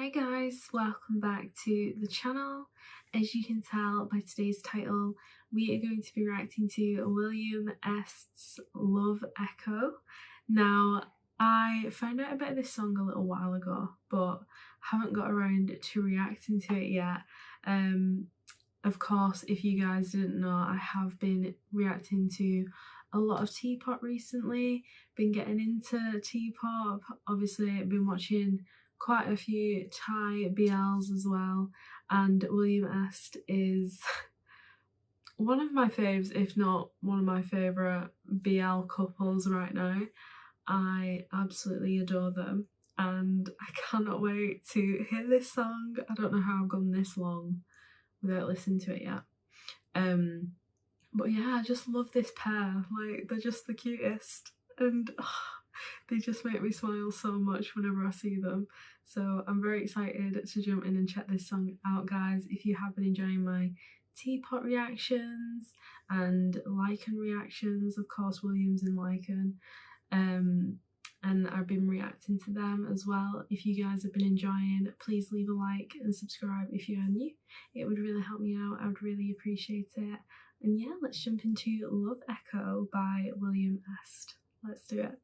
Hi guys, welcome back to the channel. As you can tell by today's title, we are going to be reacting to WilliamEst's LoveEcho. Now, I found out about this song a little while ago, but haven't got around to reacting to it yet. Of course, if you guys didn't know, I have been reacting to a lot of Tpop recently, been getting into Tpop, obviously been watching quite a few Thai BLs as well, and WilliamEst is one of my faves, if not one of my favourite BL couples right now. I absolutely adore them and I cannot wait to hear this song. I don't know how I've gone this long without listening to it yet. But yeah, I just love this pair. Like, they're just the cutest and they just make me smile so much whenever I see them. So I'm very excited to jump in and check this song out, guys. If you have been enjoying my Tpop reactions and LYKN reactions, of course William's in LYKN, and I've been reacting to them as well. If you guys have been enjoying, please leave a like and subscribe if you are new. It would really help me out. I would really appreciate it. And yeah, let's jump into LoveEcho by WilliamEst. Let's do it.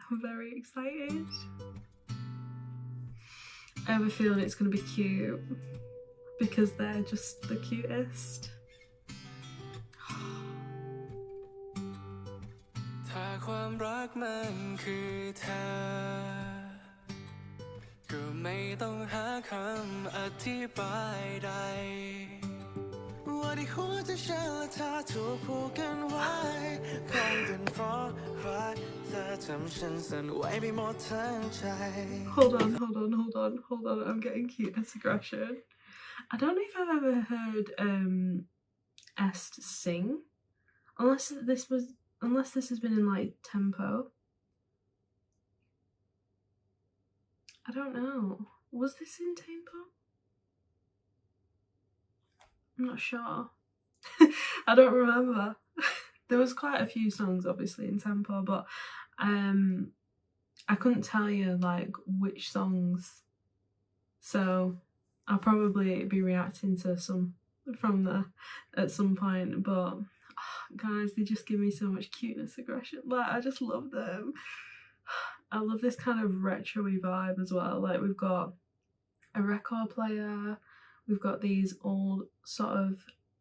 I'm very excited. I have a feeling it's going to be cute because they're just the cutest. ถ้าความรักมันคือเธอก็ไม่ต้องหาคำอธิบายใดว่าที่หัวใจฉันและเธอถูกผูกกันไว้คงเป็นเพราะรักเธอทำฉันสั่นไหวไปหมดทั้งใจ Hold on, I'm getting cuteness aggression. I don't know if I've ever heard Est sing, unless this has been in like tempo. I don't know. Was this in tempo? I'm not sure. I don't remember. There was quite a few songs obviously in tempo, but I couldn't tell you like which songs. So I'll probably be reacting to some from there at some point, but guys, they just give me so much cuteness aggression. Like, I just love them. I love this kind of retro-y vibe as well. Like, we've got a record player, we've got these old sort of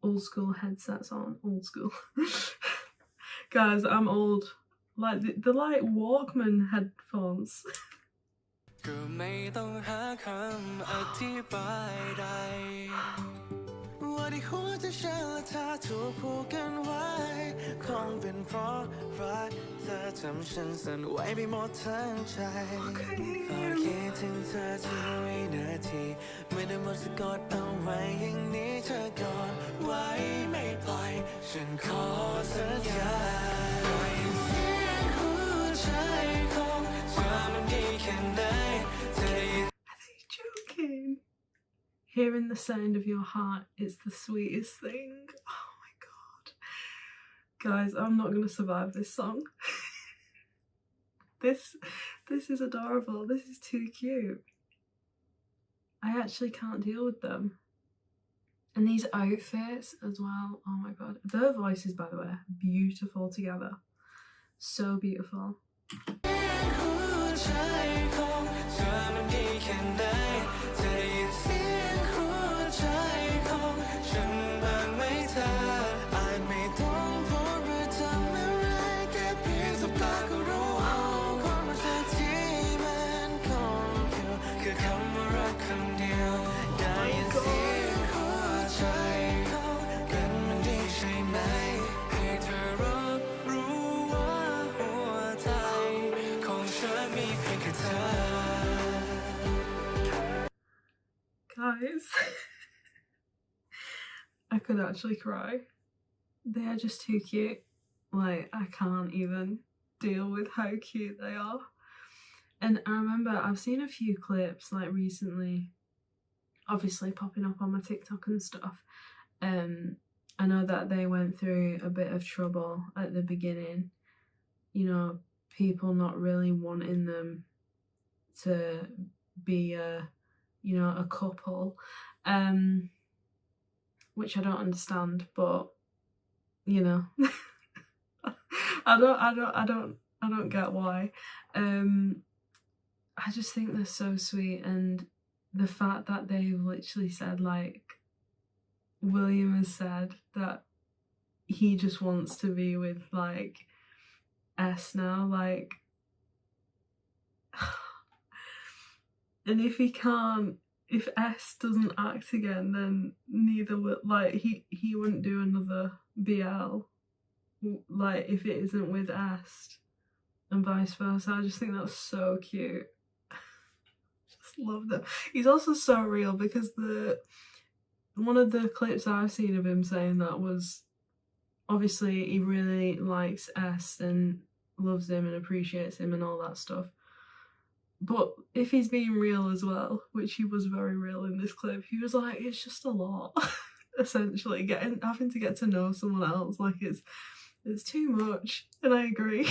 old school headsets on. Old school. Guys, I'm old. Like, they're like Walkman headphones. ก็ไม่ต้องหาคำอธิบายใดว่าที่หัวใจฉันและเธอถูกผูกกันไว้คงเป็นเพราะรักเธอทำฉันสั่นไหวไปหมดทั้งใจเฝ้าคิดถึงเธอทุกวินาทีไม่ได้หมดสะกดเอาไว้อย่างนี้เธอกอดไว้ไม่ปล่อยฉันขอสัญญาได้ยินเสียงหัวใจของเธอมันดีแค่ไหน Hearing the sound of your heart is the sweetest thing. Oh my god. Guys, I'm not going to survive this song. This is adorable. This is too cute. I actually can't deal with them. And these outfits as well. Oh my god. Their voices, by the way, are beautiful together. So beautiful. Guys, I could actually cry. They are just too cute. Like, I can't even deal with how cute they are. And I remember I've seen a few clips like recently, obviously popping up on my TikTok and stuff. I know that they went through a bit of trouble at the beginning, you know, people not really wanting them to be a, you know, a couple, which I don't understand, but you know, I don't get why. I just think they're so sweet, and the fact that they've literally said, like, William has said that he just wants to be with, like, S now, like, and if he can't, if S doesn't act again, then neither will, like, he wouldn't do another BL, like, if it isn't with S, and vice versa. I just think that's so cute. Just love them. He's also so real, because one of the clips I've seen of him saying that was, obviously he really likes S and loves him and appreciates him and all that stuff, but if he's being real as well, which he was very real in this clip, he was like, it's just a lot. Essentially having to get to know someone else, like, it's too much. And I agree.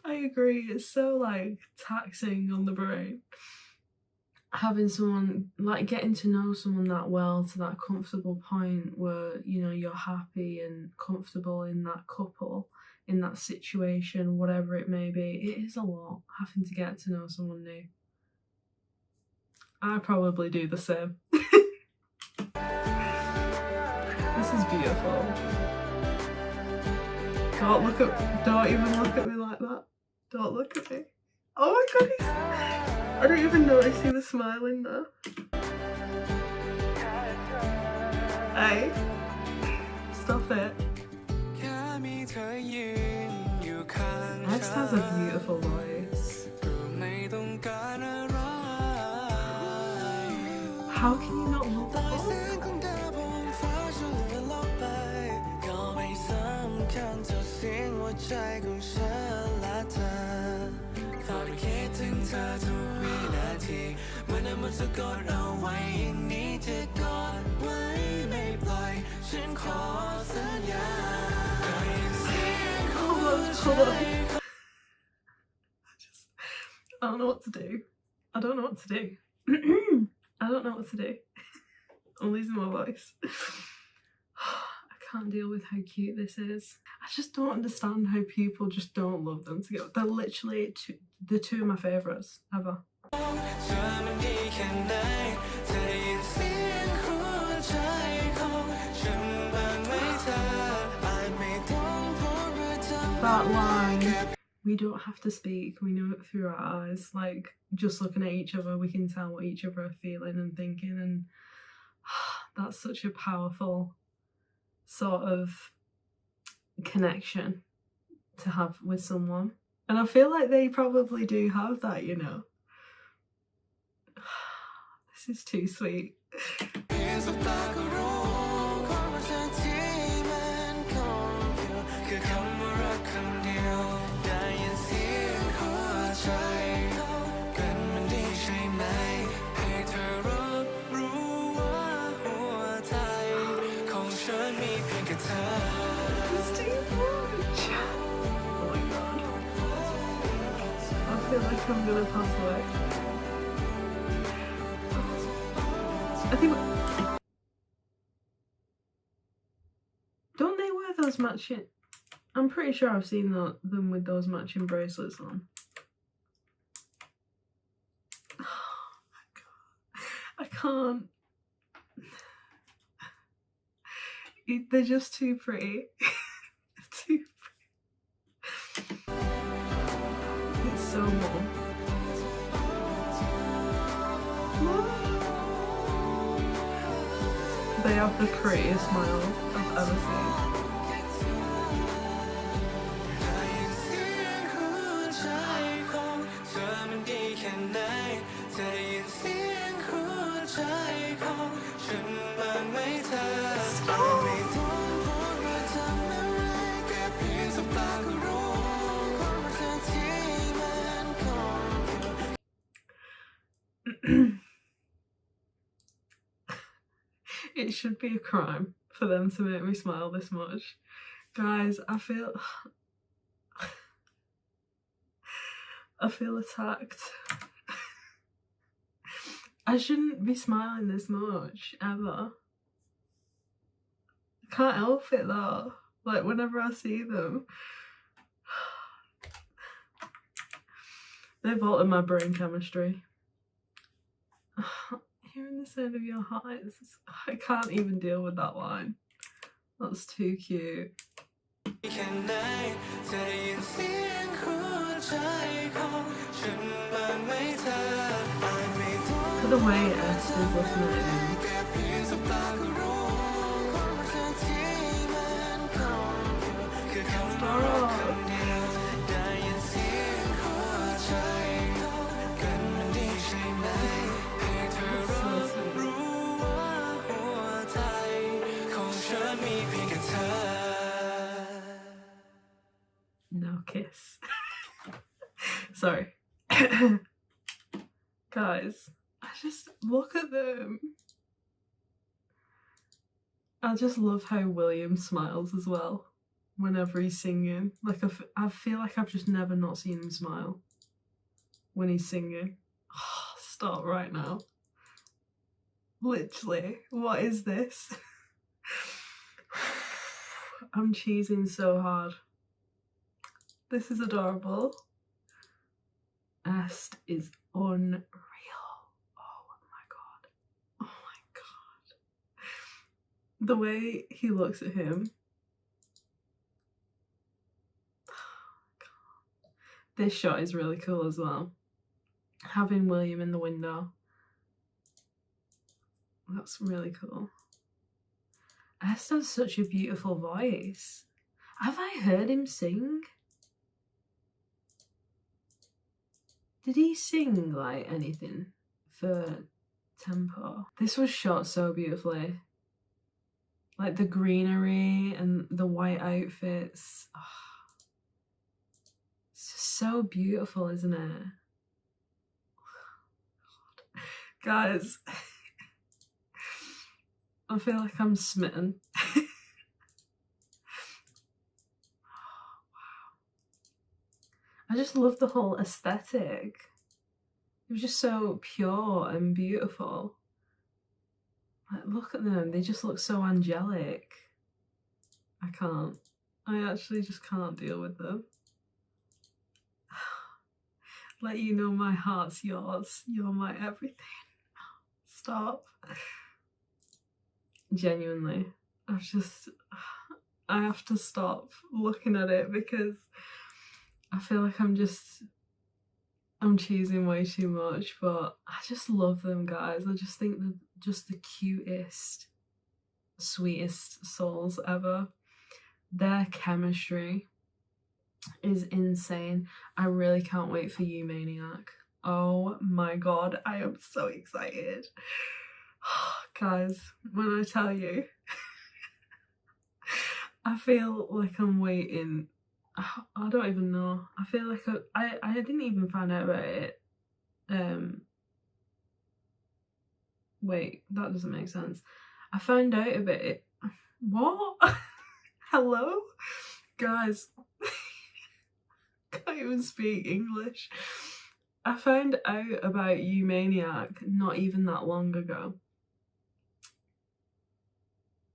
I agree, it's so, like, taxing on the brain, having someone, like, getting to know someone that well, to that comfortable point where, you know, you're happy and comfortable in that couple, in that situation, whatever it may be. It is a lot, having to get to know someone new. I probably do the same. This is beautiful. Don't even look at me like that. Don't look at me. Oh my god, I don't even notice he was smiling there. Hey, stop it. Est has a beautiful voice. How can you not love that? Hold on. I don't know what to do. I don't know what to do. I don't know what to do. I'm losing my voice. I can't deal with how cute this is. I just don't understand how people just don't love them together. They're literally the two of my favourites ever. That line, we don't have to speak, we know it through our eyes. Like, just looking at each other, we can tell what each other are feeling and thinking, and that's such a powerful sort of connection to have with someone. And I feel like they probably do have that, you know. This is too sweet. I feel like I'm gonna pass away. I think, don't they wear those matching? I'm pretty sure I've seen them with those matching bracelets on. Oh my god, I can't. They're just too pretty. Too pretty. It's so warm. They have the prettiest smiles I've ever seen. It should be a crime for them to make me smile this much. Guys, I feel... I feel attacked. I shouldn't be smiling this much, ever. I can't help it though. Like, whenever I see them, they've altered my brain chemistry. Hearing the sound of your heart, I can't even deal with that line. That's too cute. For the way Est is looking at him. No kiss. Sorry. Guys, I just look at them. I just love how William smiles as well whenever he's singing. Like, I feel like I've just never not seen him smile when he's singing. Oh, stop right now. Literally, what is this? I'm cheesing so hard. This is adorable. Est is unreal. Oh my god. Oh my god. The way he looks at him. Oh god. This shot is really cool as well. Having William in the window. That's really cool. Est has such a beautiful voice. Have I heard him sing? Did he sing like anything for Tempo? This was shot so beautifully. Like the greenery and the white outfits. Oh, it's just so beautiful, isn't it? Guys, I feel like I'm smitten. I just love the whole aesthetic. It was just so pure and beautiful. Like, look at them, they just look so angelic. I can't. I actually just can't deal with them. Let you know my heart's yours. You're my everything. Stop. Genuinely. I have to stop looking at it because I feel like I'm cheesing way too much, but I just love them, guys. I just think they're just the cutest, sweetest souls ever. Their chemistry is insane. I really can't wait for You Maniac. Oh my god, I am so excited. Guys, when I tell you, I feel like I'm waiting. I don't even know. I feel like I didn't even find out about it. Wait, that doesn't make sense. I found out about it. What? Hello? Guys, can't even speak English. I found out about You Maniac not even that long ago.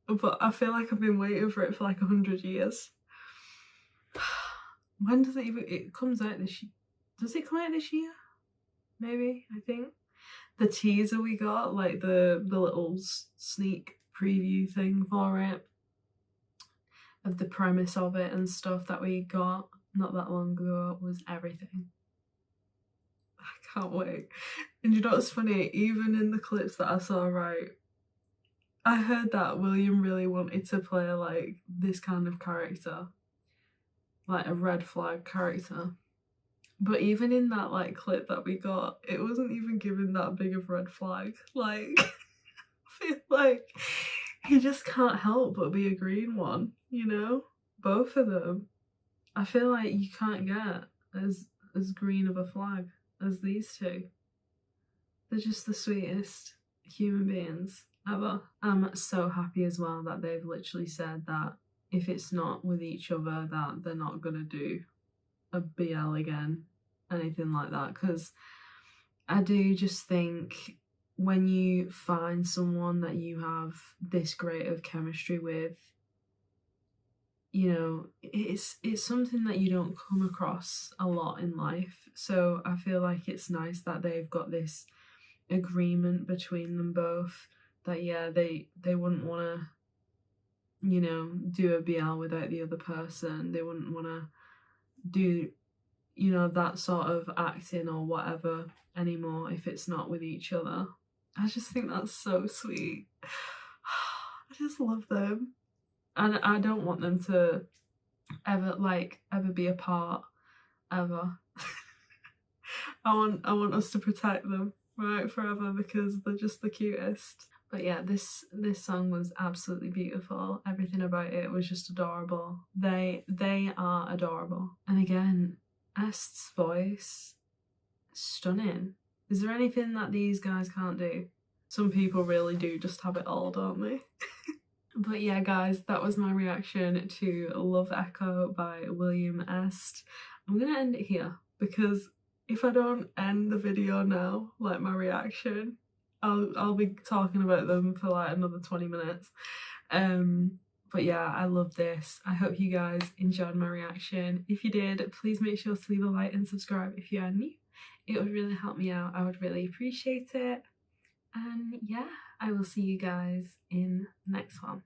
But I feel like I've been waiting for it for like 100 years. When does it comes out this year? Does it come out this year? Maybe, I think. The teaser we got, like the little sneak preview thing for it, of the premise of it and stuff that we got not that long ago, was everything. I can't wait. And you know what's funny? Even in the clips that I saw, right, I heard that William really wanted to play like this kind of character, like a red flag character. But even in that like clip that we got, it wasn't even given that big of red flag. Like, I feel like he just can't help but be a green one, you know? Both of them. I feel like you can't get as green of a flag as these two. They're just the sweetest human beings ever. I'm so happy as well that they've literally said that if it's not with each other, that they're not gonna do a BL again. anything like that, because I do just think when you find someone that you have this great of chemistry with, you know, it's something that you don't come across a lot in life. So I feel like it's nice that they've got this agreement between them both that, yeah, they wouldn't want to, you know, do a BL without the other person. They wouldn't want to do, you know, that sort of acting or whatever anymore if it's not with each other. I just think that's so sweet. I just love them. And I don't want them to ever be apart, ever. I want us to protect them, right, forever, because they're just the cutest. But yeah, this song was absolutely beautiful. Everything about it was just adorable. They are adorable. And again, Est's voice, stunning. Is there anything that these guys can't do? Some people really do just have it all, don't they? But yeah, guys, that was my reaction to LOVEEcho by WilliamEst. I'm gonna end it here, because if I don't end the video now, like my reaction, I'll be talking about them for like another 20 minutes. But yeah, I love this. I hope you guys enjoyed my reaction. If you did, please make sure to leave a like and subscribe if you are new. It would really help me out. I would really appreciate it. And yeah, I will see you guys in the next one.